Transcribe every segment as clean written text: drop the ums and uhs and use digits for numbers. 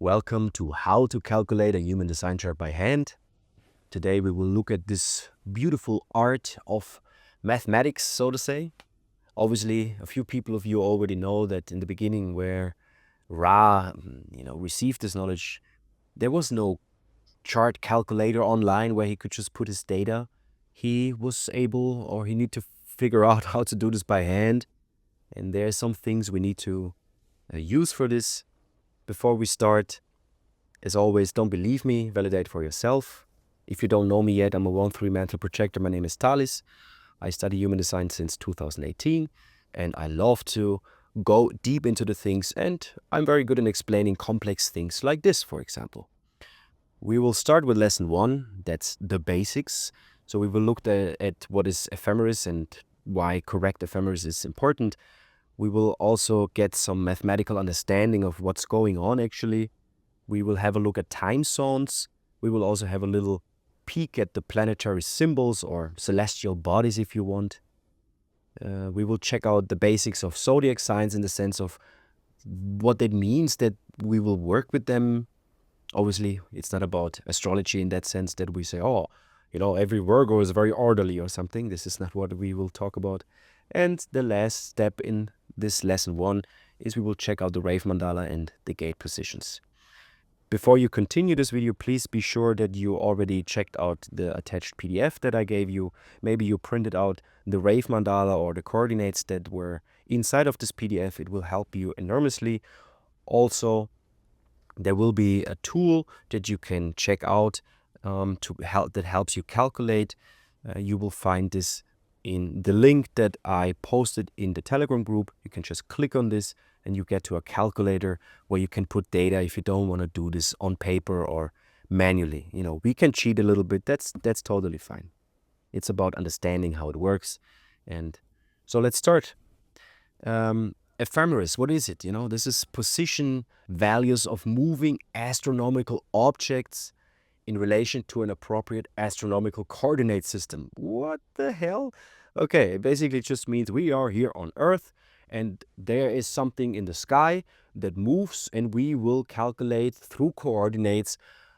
Welcome to How to Calculate a Human Design Chart by Hand. Today we will look at this beautiful art of mathematics, so to say. Obviously, a few people of you already know that in the beginning where Ra, received this knowledge, there was no chart calculator online where he could just put his data. He was able, or he need to figure out how to do this by hand. And there are some things we need to use for this. Before we start, as always, don't believe me, validate for yourself. If you don't know me yet, I'm a 1-3 mental projector. My name is Talis. I study human design since 2018, and I love to go deep into the things, and I'm very good in explaining complex things like this, for example. We will start with lesson 1, that's the basics. So we will look at what is ephemeris and why correct ephemeris is important. We will also get some mathematical understanding of what's going on actually. We will have a look at time zones. We will also have a little peek at the planetary symbols or celestial bodies if you want. We will check out the basics of zodiac signs in the sense of what it means that we will work with them. Obviously, it's not about astrology in that sense that we say, every Virgo is very orderly or something. This is not what we will talk about. And the last step in this lesson 1 is we will check out the Rave Mandala and the gate positions. Before you continue this video, please be sure that you already checked out the attached PDF that I gave you. Maybe you printed out the Rave Mandala or the coordinates that were inside of this PDF. It will help you enormously. Also, there will be a tool that you can check out that helps you calculate. You will find this in the link that I posted in the Telegram group. You can just click on this and you get to a calculator where you can put data if you don't want to do this on paper or manually. We can cheat a little bit. That's totally fine. It's about understanding how it works. And so let's start. Ephemeris, what is it? This is position values of moving astronomical objects in relation to an appropriate astronomical coordinate system. What the hell? Okay, it basically just means we are here on Earth and there is something in the sky that moves, and we will calculate through coordinates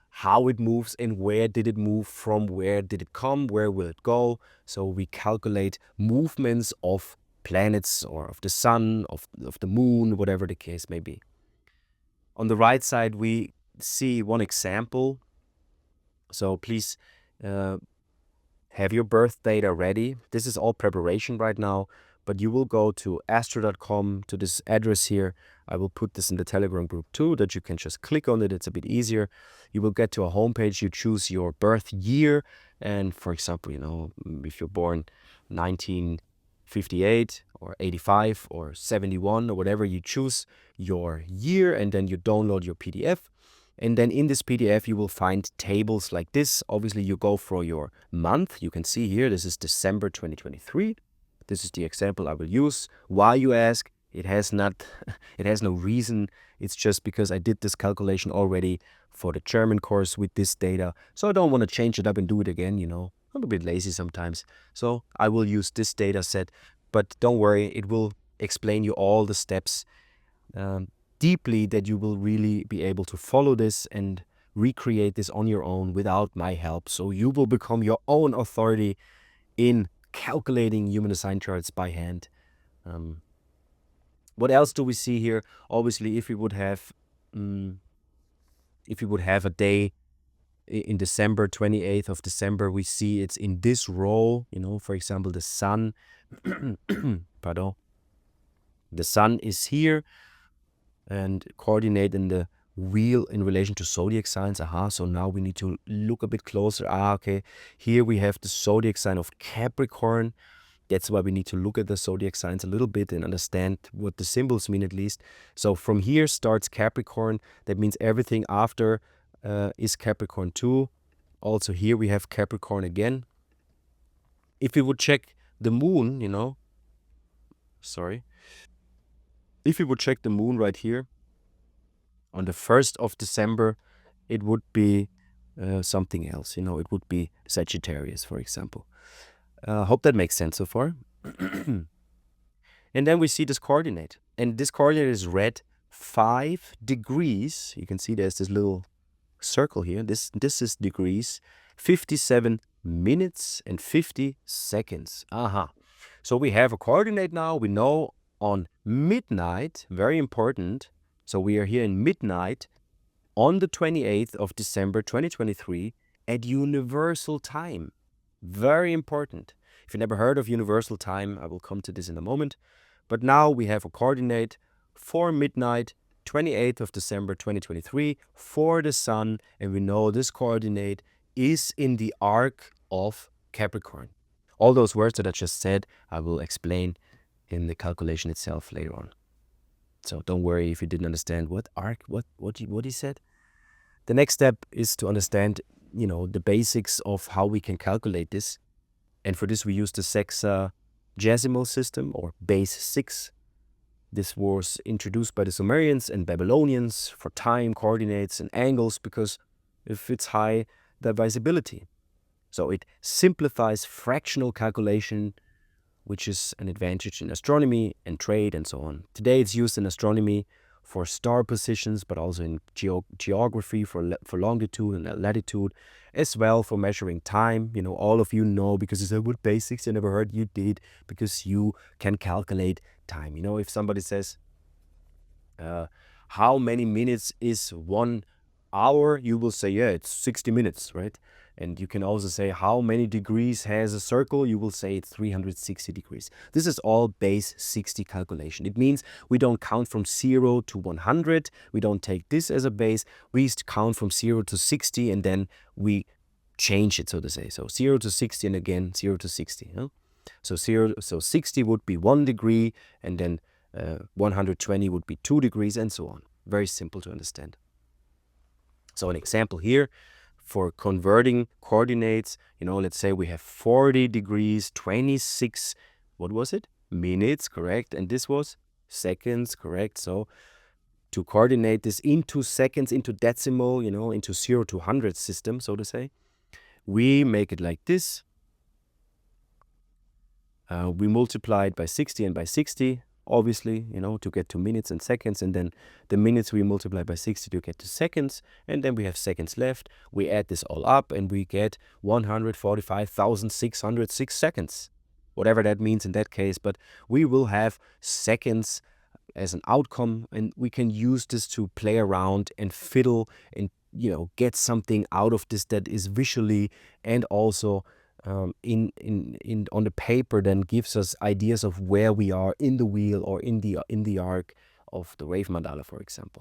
how it moves and where did it move, from where did it come, where will it go. So we calculate movements of planets or of the sun, of the moon, whatever the case may be. On the right side, we see one example. So please have your birth data ready. This is all preparation right now, but you will go to astro.com, to this address here. I will put this in the Telegram group too, that you can just click on it. It's a bit easier. You will get to a homepage. You choose your birth year. And for example, if you're born 1958 or 85 or 71 or whatever, you choose your year and then you download your PDF. And then in this PDF, you will find tables like this. Obviously, you go for your month. You can see here, this is December 2023. This is the example I will use. Why, you ask? It has no reason. It's just because I did this calculation already for the German course with this data. So I don't want to change it up and do it again, I'm a bit lazy sometimes. So I will use this data set. But don't worry, it will explain you all the steps deeply, that you will really be able to follow this and recreate this on your own without my help. So you will become your own authority in calculating human design charts by hand. What else do we see here? Obviously, if we would have a day in December, 28th of December, we see it's in this row. For example, the sun. Pardon. The sun is here and coordinate in the wheel in relation to zodiac signs. So now we need to look a bit closer. Okay, here we have the zodiac sign of Capricorn. That's why we need to look at the zodiac signs a little bit and understand what the symbols mean at least. So from here starts Capricorn. That means everything after is Capricorn too. Also here we have Capricorn again. If we would check the moon, if we would check the moon right here, on the 1st of December, it would be something else. It would be Sagittarius, for example. Hope that makes sense so far. And then we see this coordinate. And this coordinate is red 5 degrees. You can see there's this little circle here. This is degrees, 57 minutes and 50 seconds. So we have a coordinate now. We know on midnight, very important. So we are here in midnight on the 28th of December 2023 at universal time. Very important. If you never heard of universal time, I will come to this in a moment. But now we have a coordinate for midnight, 28th of December 2023 for the sun, and we know this coordinate is in the arc of Capricorn. All those words that I just said, I will explain in the calculation itself later on. So don't worry if you didn't understand what arc, what he said. The next step is to understand, the basics of how we can calculate this. And for this we use the sexagesimal system, or base 6. This was introduced by the Sumerians and Babylonians for time, coordinates, and angles, because if it's high divisibility. So it simplifies fractional calculation, which is an advantage in astronomy and trade and so on. Today it's used in astronomy for star positions, but also in geography for longitude and latitude, as well for measuring time. All of you know, because you said, what basics? I never heard. You did, because you can calculate time. If somebody says, how many minutes is 1 hour? You will say, yeah, it's 60 minutes, right? And you can also say, how many degrees has a circle? You will say it's 360 degrees. This is all base 60 calculation. It means we don't count from 0 to 100. We don't take this as a base. We count from 0 to 60, and then we change it, so to say. So 0 to 60, and again 0 to 60. So 60 would be 1 degree, and then 120 would be 2 degrees, and so on. Very simple to understand. So an example here for converting coordinates, let's say we have 40 degrees, 26, what was it? Minutes, correct? And this was seconds, correct? So to coordinate this into seconds, into decimal, into 0 to 100 system, so to say, we make it like this. We multiply it by 60 and by 60, obviously, to get to minutes and seconds, and then the minutes we multiply by 60 to get to seconds, and then we have seconds left. We add this all up and we get 145,606 seconds, whatever that means in that case, but we will have seconds as an outcome, and we can use this to play around and fiddle and get something out of this that is visually and also on the paper, then gives us ideas of where we are in the wheel or in the arc of the Rave Mandala, for example.